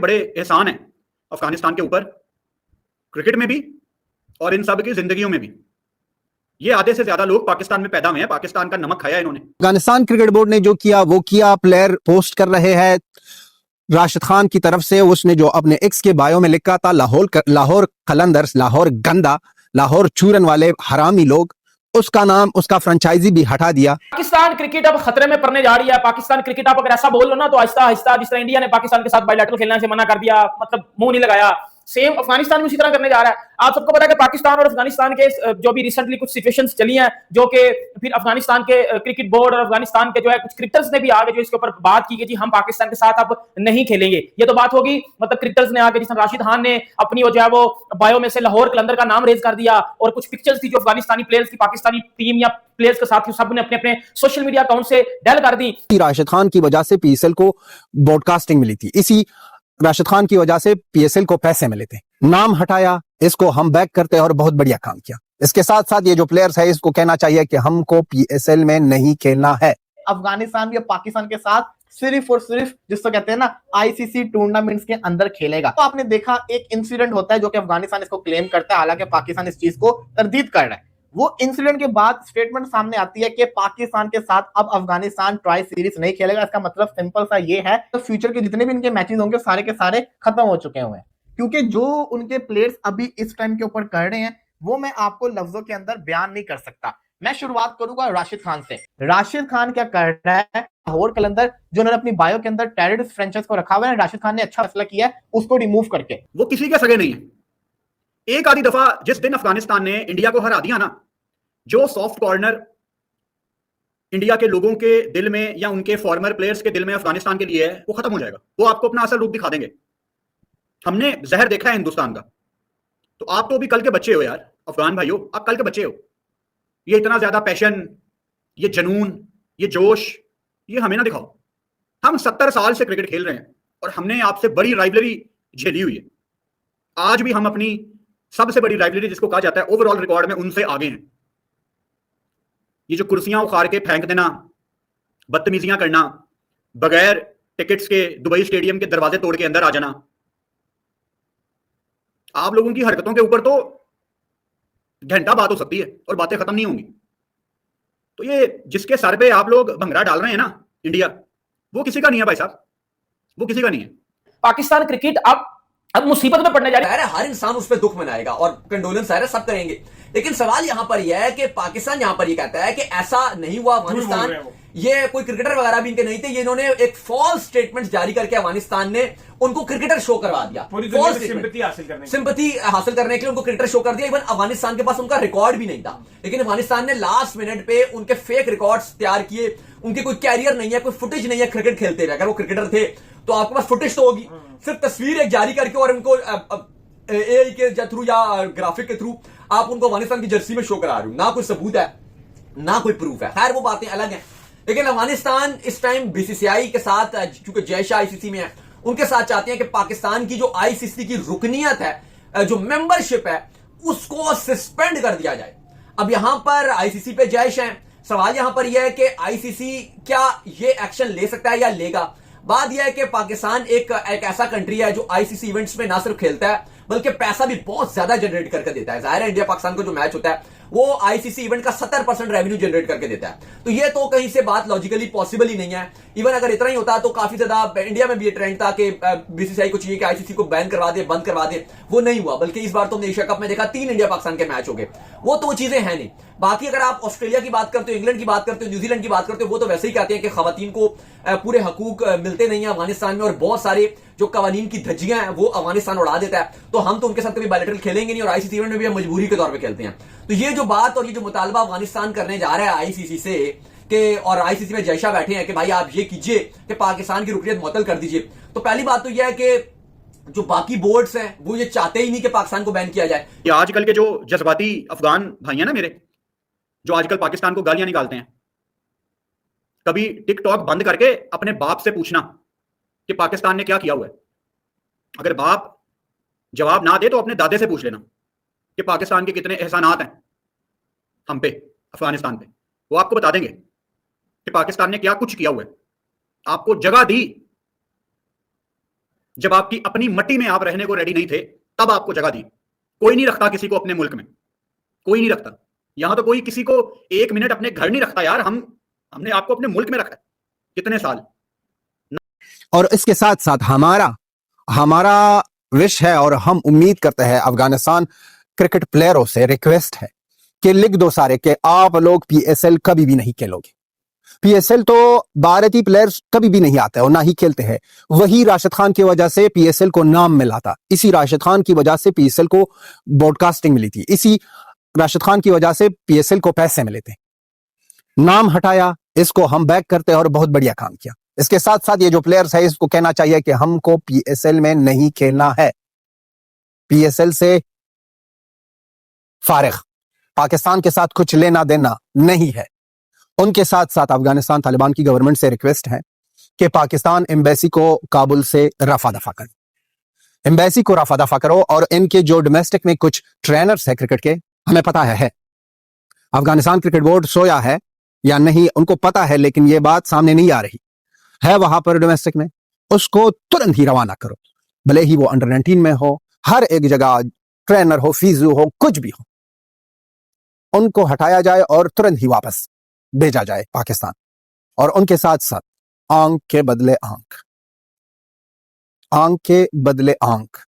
बड़े एहसान हैं अफगानिस्तान के ऊपर, क्रिकेट में भी और इन सब की जिंदगियों में भी। ये आधे से ज्यादा लोग पाकिस्तान में पैदा हुए हैं, पाकिस्तान का नमक खाया इन्होंने। अफगानिस्तान क्रिकेट बोर्ड ने जो किया वो किया। प्लेयर पोस्ट कर रहे हैं राशिद खान की तरफ से, उसने जो अपने एक्स के बायो में लिखा था लाहौर कलंदर्स, लाहौर गंदा, लाहौर चूरन वाले हरामी लोग, उसका नाम, उसका फ्रेंचाइजी भी हटा दिया। पाकिस्तान क्रिकेट अब खतरे में पड़ने जा रही है। पाकिस्तान क्रिकेट आप अगर ऐसा बोल लो ना तो आहिस्ता आहिस्ता, जिस तरह इंडिया ने पाकिस्तान के साथ बायलैटरल खेलने से मना कर दिया, मतलब मुंह नहीं लगाया, सेम अफगानिस्तान भी उसी तरह करने जा रहा है। आप सबको पता है कि पाकिस्तान और अफगानिस्तान के जो भी रिसेंटली कुछ सिचुएशंस चली हैं, जो कि फिर अफगानिस्तान के क्रिकेट बोर्ड और अफगानिस्तान के जो है कुछ क्रिकेटर्स ने भी आगे जो इसके ऊपर बात की कि जी हम पाकिस्तान के साथ अब नहीं खेलेंगे। ये तो बात होगी, मतलब क्रिकेटर्स ने आगे, जिस राशिद खान ने अपनी वो जो है वो बायो में से लाहौर कलंदर का नाम रेज कर दिया, और कुछ पिक्चर्स थी जो अफगानिस्तानी प्लेयर्स की पाकिस्तानी टीम या प्लेयर्स के साथ सबने अपने अपने सोशल मीडिया अकाउंट से डेल कर दी। राशिद खान की वजह से पीएसएल को ब्रॉडकास्टिंग मिली थी, इसी राशिद खान की वजह से पीएसएल को पैसे मिले थे। नाम हटाया, इसको हम बैक करते हैं और बहुत बढ़िया काम किया। इसके साथ साथ ये जो प्लेयर्स है इसको कहना चाहिए कि हमको पीएसएल में नहीं खेलना है। अफगानिस्तान या पाकिस्तान के साथ सिर्फ और सिर्फ जिसको कहते हैं ना आईसीसी टूर्नामेंट्स के अंदर खेलेगा। तो आपने देखा एक इंसिडेंट होता है जो कि अफगानिस्तान इसको क्लेम करता है, हालांकि पाकिस्तान इस चीज को तरदीद कर रहा है। वो इंसिडेंट के बाद स्टेटमेंट सामने आती है कि पाकिस्तान के साथ अब अफगानिस्तान ट्राई सीरीज नहीं खेलेगा। इसका मतलब सिंपल सा ये है, तो फ्यूचर के जितने भी इनके मैचेस होंगे सारे के सारे खत्म हो चुके हुए हैं, क्योंकि जो उनके प्लेयर्स अभी इस टाइम के ऊपर कर रहे हैं वो मैं आपको लफ्जों के अंदर बयान नहीं कर सकता। मैं शुरुआत करूंगा राशिद खान से। राशिद खान क्या कर रहा है, लाहौर कलंदर जो उन्होंने अपनी बायो के अंदर टेररिस्ट फ्रेंचाइज को रखा हुआ है, राशिद खान ने अच्छा फैसला किया है उसको रिमूव करके। वो किसी के सगे नहीं है। एक आधी दफा जिस दिन अफगानिस्तान ने इंडिया को हरा दिया ना, जो सॉफ्ट कॉर्नर इंडिया के लोगों के दिल में या उनके फॉर्मर प्लेयर्स के दिल में अफगानिस्तान के लिए है, वो खत्म हो जाएगा। वो आपको अपना असल रूप दिखा देंगे। हमने जहर देखा है हिंदुस्तान का। तो आप तो अभी कल के बच्चे हो यार, अफगान भाइयों, आप कल के बच्चे हो। ये इतना ज्यादा पैशन, ये जनून, ये जोश, ये हमें ना दिखाओ। हम 70 साल से क्रिकेट खेल रहे हैं और हमने आपसे बड़ी राइवलरी झेली हुई है। आज भी हम अपनी सबसे बड़ी राइवलरी जिसको कहा जाता है ओवरऑल रिकॉर्ड में उनसे आगे हैं। ये जो कुर्सियां उखाड़ के फेंक देना, बदतमीजियां करना, बगैर टिकट्स के दुबई स्टेडियम के दरवाजे तोड़ के अंदर आ जाना, आप लोगों की हरकतों के ऊपर तो घंटा बात हो सकती है और बातें खत्म नहीं होंगी। तो ये जिसके सर पे आप लोग भंगड़ा डाल रहे हैं ना इंडिया, वो किसी का नहीं है भाई साहब, वो किसी का नहीं है। पाकिस्तान क्रिकेट अब मुसीबत में पड़ने जा रही है। हर इंसान उस पर दुख मनाएगा और कंडोलेंस है सब करेंगे, लेकिन सवाल यहां पर यह है कि पाकिस्तान यहां पर यह कहता है कि ऐसा नहीं हुआ। अफगानिस्तान, ये कोई क्रिकेटर वगैरह भी इनके नहीं थे, ये इन्होंने एक फॉल्स स्टेटमेंट जारी करके अफगानिस्तान ने उनको क्रिकेटर शो करवा दिया। सिंपैथी हासिल करने के लिए उनको क्रिकेटर शो कर दिया। इवन अफगानिस्तान के पास उनका रिकॉर्ड भी नहीं था, लेकिन अफगानिस्तान ने लास्ट मिनट पे उनके फेक रिकॉर्ड्स तैयार किए। उनके कोई कैरियर नहीं है, कोई फुटेज नहीं है क्रिकेट खेलते हुए। अगर वो क्रिकेटर थे तो आपके पास फुटेज तो होगी, सिर्फ तस्वीर एक जारी करके और उनको एआई के थ्रू या ग्राफिक के थ्रू आप उनको अफगानिस्तान की जर्सी में शो करा रहे हो। ना कोई सबूत है, ना कोई प्रूफ है। खैर वो बातें अलग हैं, लेकिन अफगानिस्तान इस टाइम बीसीसीआई के साथ, चूंकि जय शाह आईसीसी में है, उनके साथ चाहते हैं कि पाकिस्तान की जो आईसीसी की रुकनीयत है, जो मेंबरशिप है, उसको सस्पेंड कर दिया जाए। अब यहां पर आईसीसी पे जय शाह है। सवाल यहां पर यह है कि आईसीसी क्या ये एक्शन ले सकता है या लेगा। बात यह है कि पाकिस्तान एक ऐसा कंट्री है जो आईसीसी इवेंट्स में ना सिर्फ खेलता है बल्कि पैसा भी बहुत ज्यादा जनरेट करके देता है। जाहिर है इंडिया पाकिस्तान को जो मैच होता है वो आईसीसी इवेंट का 70% रेवेन्यू जनरेट करके देता है। तो ये तो कहीं से बात लॉजिकली पॉसिबल ही नहीं है। इवन अगर इतना ही होता तो काफी ज्यादा इंडिया में भी ये ट्रेंड था कि बीसीसीआई को चाहिए कि आईसीसी को बैन करवा दे, बंद करवा दे। वो नहीं हुआ, बल्कि इस बार तो हमने एशिया कप में देखा 3 इंडिया पाकिस्तान के मैच हो गए। वो तो चीजें हैं नहीं। बाकी अगर आप ऑस्ट्रेलिया की बात करते हो, इंग्लैंड की बात करते हो, न्यूजीलैंड की बात करते हो, वो तो वैसे ही कहते हैं कि खवातीन को पूरे हकूक मिलते नहीं है अफगानिस्तान में, और बहुत सारे जो कवानीन की धज्जियां हैं वो अफगानिस्तान उड़ा देता है। तो हम तो उनके साथ कभी बायलैटरल खेलेंगे नहीं, और आईसीसी इवेंट में भी हम मजबूरी के तौर पे खेलते हैं। तो ये जो बात और ये जो मुतालबा अफगानिस्तान करने जा रहा है आईसीसी से कि, और आईसीसी में जयशाह बैठे हैं कि भाई आप ये कीजिए कि पाकिस्तान की रुकनीयत मुअत्तल कर दीजिए, तो पहली बात तो यह है कि जो बाकी बोर्ड्स हैं वो ये चाहते ही नहीं कि पाकिस्तान को बैन किया जाए। ये आजकल के जो जज्बाती अफगान भाई हैं ना मेरे, जो आजकल पाकिस्तान को गालियां निकालते हैं, कभी टिकटॉक बंद करके अपने बाप से पूछना कि पाकिस्तान ने क्या किया हुआ है। अगर बाप जवाब ना दे तो अपने दादे से पूछ लेना कि पाकिस्तान के कितने एहसानात हैं हम पे, अफगानिस्तान पे। वो आपको बता देंगे कि पाकिस्तान ने क्या कुछ किया हुआ है, आपको जगह दी। जब आपकी अपनी मट्टी में आप रहने को रेडी नहीं थे, तब आपको जगह दी। कोई नहीं रखता किसी को अपने मुल्क में, कोई नहीं रखता। यहां तो कोई किसी को 1 मिनट अपने घर नहीं रखता यार। हमने आपको अपने मुल्क में रखा है कितने साल। और इसके साथ साथ हमारा विश है और हम उम्मीद करते हैं, अफगानिस्तान क्रिकेट प्लेयरों से रिक्वेस्ट है कि लिख दो सारे कि आप लोग पीएसएल कभी भी नहीं खेलोगे। पीएसएल तो भारतीय प्लेयर्स कभी भी नहीं आते और ना ही खेलते हैं। वही राशिद खान की वजह से पीएसएल को नाम मिला था, इसी राशिद खान की वजह से पीएसएल को ब्रॉडकास्टिंग मिली थी, इसी राशिद खान की वजह से पीएसएल को पैसे मिले थे। नाम हटाया, इसको हम बैक करते हैं और बहुत बढ़िया काम किया। इसके साथ साथ ये जो प्लेयर्स है इसको कहना चाहिए कि हमको पीएसएल में नहीं खेलना है, पीएसएल से फारिग, पाकिस्तान के साथ कुछ लेना देना नहीं है। उनके साथ साथ अफगानिस्तान तालिबान की गवर्नमेंट से रिक्वेस्ट है कि पाकिस्तान एम्बेसी को काबुल से रफा दफा करो, एम्बेसी को रफा दफा करो। और इनके जो डोमेस्टिक में कुछ ट्रेनर्स है क्रिकेट के, हमें पता है अफगानिस्तान क्रिकेट बोर्ड सोया है या नहीं उनको पता है, लेकिन ये बात सामने नहीं आ रही है वहां पर डोमेस्टिक में, उसको तुरंत ही रवाना करो, भले ही वो अंडर 19 में हो, हर एक जगह ट्रेनर हो, फीजू हो, कुछ भी हो, उनको हटाया जाए और तुरंत ही वापस भेजा जाए पाकिस्तान। और उनके साथ साथ आंख के बदले आंख, आंख के बदले आंख,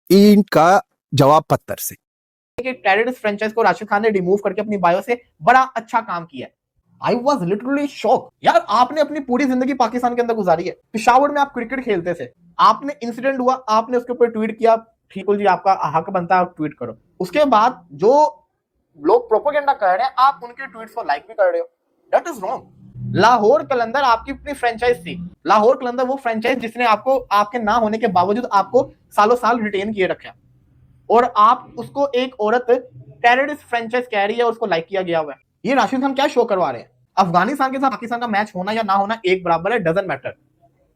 इनका जवाब पत्थर से। टेररिस्ट फ्रेंचाइज को राशिद खान ने रिमूव करके अपनी बायो से बड़ा अच्छा काम किया है। आई वॉज लिटरली शॉक यार, आपने अपनी पूरी जिंदगी पाकिस्तान के अंदर गुजारी है, पेशावर में आप क्रिकेट खेलते थे, आपने इंसिडेंट हुआ, आपने उसके ऊपर ट्वीट किया, ठीक है जी आपका हक बनता है आप ट्वीट करो। उसके बाद जो लोग प्रोपेगेंडा कर रहे हैं आप उनके ट्वीट्स को लाइक भी कर रहे हो, दैट इज रॉन्ग। लाहौर कलंदर आपकी अपनी फ्रेंचाइज थी, लाहौर कलंदर वो फ्रेंचाइज जिसने आपको आपके ना होने के बावजूद आपको सालों साल रिटेन किए रखा, और आप उसको एक औरत टेररिस्ट फ्रेंचाइज कह रही है और उसको लाइक किया गया हुआ है। ये राशिद खान क्या शो करवा रहे हैं? अफगानिस्तान के साथ पाकिस्तान का मैच होना या ना होना एक बराबर है, डजंट मैटर।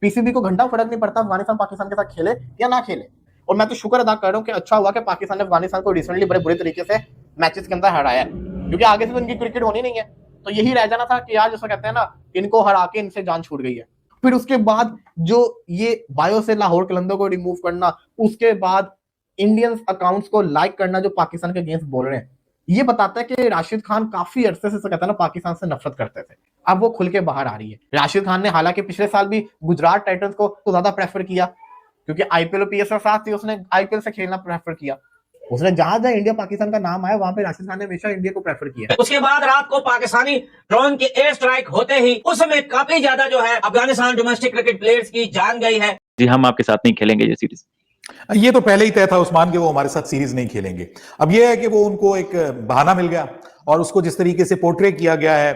पीसीबी को घंटा फर्क नहीं पड़ता अफगानिस्तान पाकिस्तान के साथ खेले या ना खेले। और मैं तो शुक्र अदा कर रहा हूं कि अच्छा हुआ कि पाकिस्तान ने अफगानिस्तान को रिसेंटली बड़े बुरे तरीके से मैचेस के अंदर हराया है, क्योंकि आगे से तो इनकी क्रिकेट होनी नहीं है। तो यही रह जाना था कि यार जैसा कहते हैं ना, इनको हरा के इनसे जान छूट गई है। फिर उसके बाद जो ये बायो से लाहौर कलंदर को रिमूव करना, उसके बाद इंडियंस अकाउंट्स को लाइक करना जो पाकिस्तान के अगेंस्ट बोल रहे हैं, ये बताता है कि राशिद खान काफी अरसे से कहता है ना पाकिस्तान से नफरत करते थे। अब वो खुल के बाहर आ रही है। राशिद खान ने हालांकि पिछले साल भी गुजरात टाइटंस को तो ज्यादा प्रेफर किया, क्योंकि आईपीएल और पीएसएल साथ थी, उसने आईपीएल से खेलना प्रेफर किया। उसने जहां जहां इंडिया पाकिस्तान का नाम आया वहां पे राशिद खान ने हमेशा इंडिया को प्रेफर किया। उसके बाद रात को पाकिस्तानी ड्रोन के एयर स्ट्राइक होते ही उस समय काफी ज्यादा जो है अफगानिस्तान डोमेस्टिक क्रिकेट प्लेयर्स की जान गई है। जी हम आपके साथ नहीं खेलेंगे ये सीरीज। ये तो पहले ही तय था उस्मान के वो हमारे साथ सीरीज नहीं खेलेंगे। अब ये है कि वो उनको एक बहाना मिल गया और उसको जिस तरीके से पोर्ट्रे किया गया है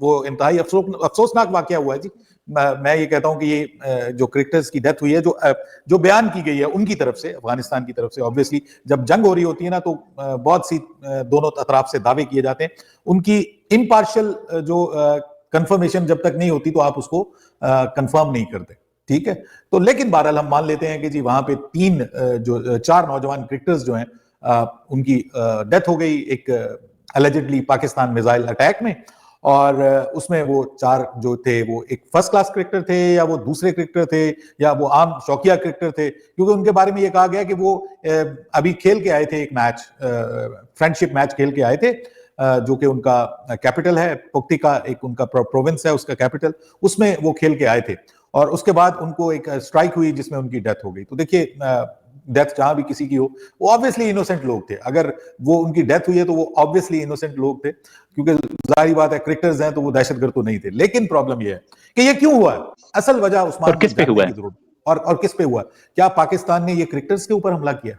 वो इंतहाई अफसोसनाक वाकया हुआ है जी। मैं ये कहता हूं कि ये जो क्रिकेटर्स की डेथ हुई है, जो बयान की गई है उनकी तरफ से, अफगानिस्तान की तरफ से, ऑब्वियसली जब जंग हो रही होती है ना तो बहुत सी दोनों तरफ से दावे किए जाते हैं, उनकी इम्पार्शियल जो कंफर्मेशन जब तक नहीं होती तो आप उसको कंफर्म नहीं करते, ठीक है। तो लेकिन बहरहाल हम मान लेते हैं कि जी वहां पे 4 नौजवान क्रिकेटर्स जो हैं उनकी डेथ हो गई एक अलेजिडली पाकिस्तान मिसाइल अटैक में, और उसमें वो 4 जो थे वो एक फर्स्ट क्लास क्रिकेटर थे या वो दूसरे क्रिकेटर थे या वो आम शौकिया क्रिकेटर थे, क्योंकि उनके बारे में ये कहा गया कि वो अभी खेल के आए थे एक मैच, फ्रेंडशिप मैच खेल के आए थे, जो कि उनका कैपिटल है पुक्तिका, एक उनका प्रोविंस है उसका कैपिटल, उसमें वो खेल के आए थे और उसके बाद उनको एक स्ट्राइक हुई जिसमें उनकी डेथ हो गई। तो देखिए डेथ जहां भी किसी की हो, वो ऑब्वियसली इनोसेंट लोग थे। अगर वो उनकी डेथ हुई है तो वो ऑब्वियसली इनोसेंट लोग थे, क्योंकि जाहिर बात है क्रिकेटर्स हैं तो वो दहशतगर्द तो नहीं थे। लेकिन प्रॉब्लम ये है कि ये क्यों हुआ है, असल वजह उस्मान किस पे हुआ है और किस पे हुआ? क्या पाकिस्तान ने ये क्रिकेटर्स के ऊपर हमला किया,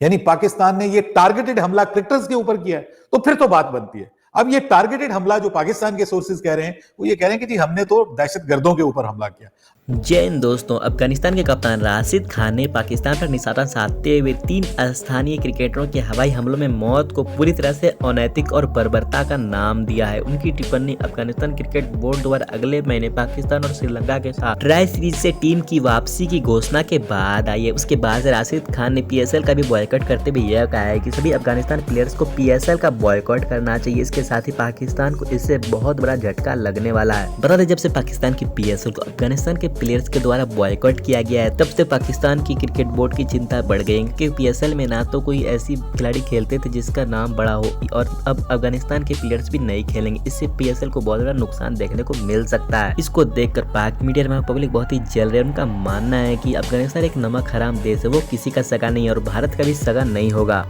यानी पाकिस्तान ने ये टारगेटेड हमला क्रिकेटर्स के ऊपर किया है? तो फिर तो बात बनती है। अब ये टारगेटेड हमला जो पाकिस्तान के सोर्सेज कह रहे हैं वो ये कह रहे हैं कि जी हमने तो दहशतगर्दों के ऊपर हमला किया। जय हिंद दोस्तों, अफगानिस्तान के कप्तान राशिद खान ने पाकिस्तान पर निशाना साधते हुए 3 स्थानीय क्रिकेटरों के हवाई हमलों में मौत को पूरी तरह से अनैतिक और बर्बरता का नाम दिया है। उनकी टिप्पणी अफगानिस्तान क्रिकेट बोर्ड द्वारा अगले महीने पाकिस्तान और श्रीलंका के साथ ट्राई सीरीज से टीम की वापसी की घोषणा के बाद आई है। उसके बाद से राशिद खान ने पीएसएल का भी बॉयकॉट करते हुए यह कहा है कि सभी अफगानिस्तान प्लेयर्स को पीएसएल का बॉयकॉट करना चाहिए। इसके साथ ही पाकिस्तान को इससे बहुत बड़ा झटका लगने वाला है। बता दें जब से पाकिस्तान की पीएसएल को अफगानिस्तान के प्लेयर्स के द्वारा बॉयकॉट किया गया है। तब से पाकिस्तान की क्रिकेट बोर्ड की चिंता बढ़ गई कि PSL में ना तो कोई ऐसी खिलाड़ी खेलते थे जिसका नाम बड़ा हो और अब अफगानिस्तान के प्लेयर्स भी नहीं खेलेंगे। इससे PSL को बहुत बड़ा नुकसान देखने को मिल सकता है। इसको देखकर पाक मीडिया में पब्लिक बहुत ही जल रही है। उनका मानना है कि अफगानिस्तान एक नमक हराम देश है, वो किसी का सगा नहीं है और भारत का भी सगा नहीं होगा।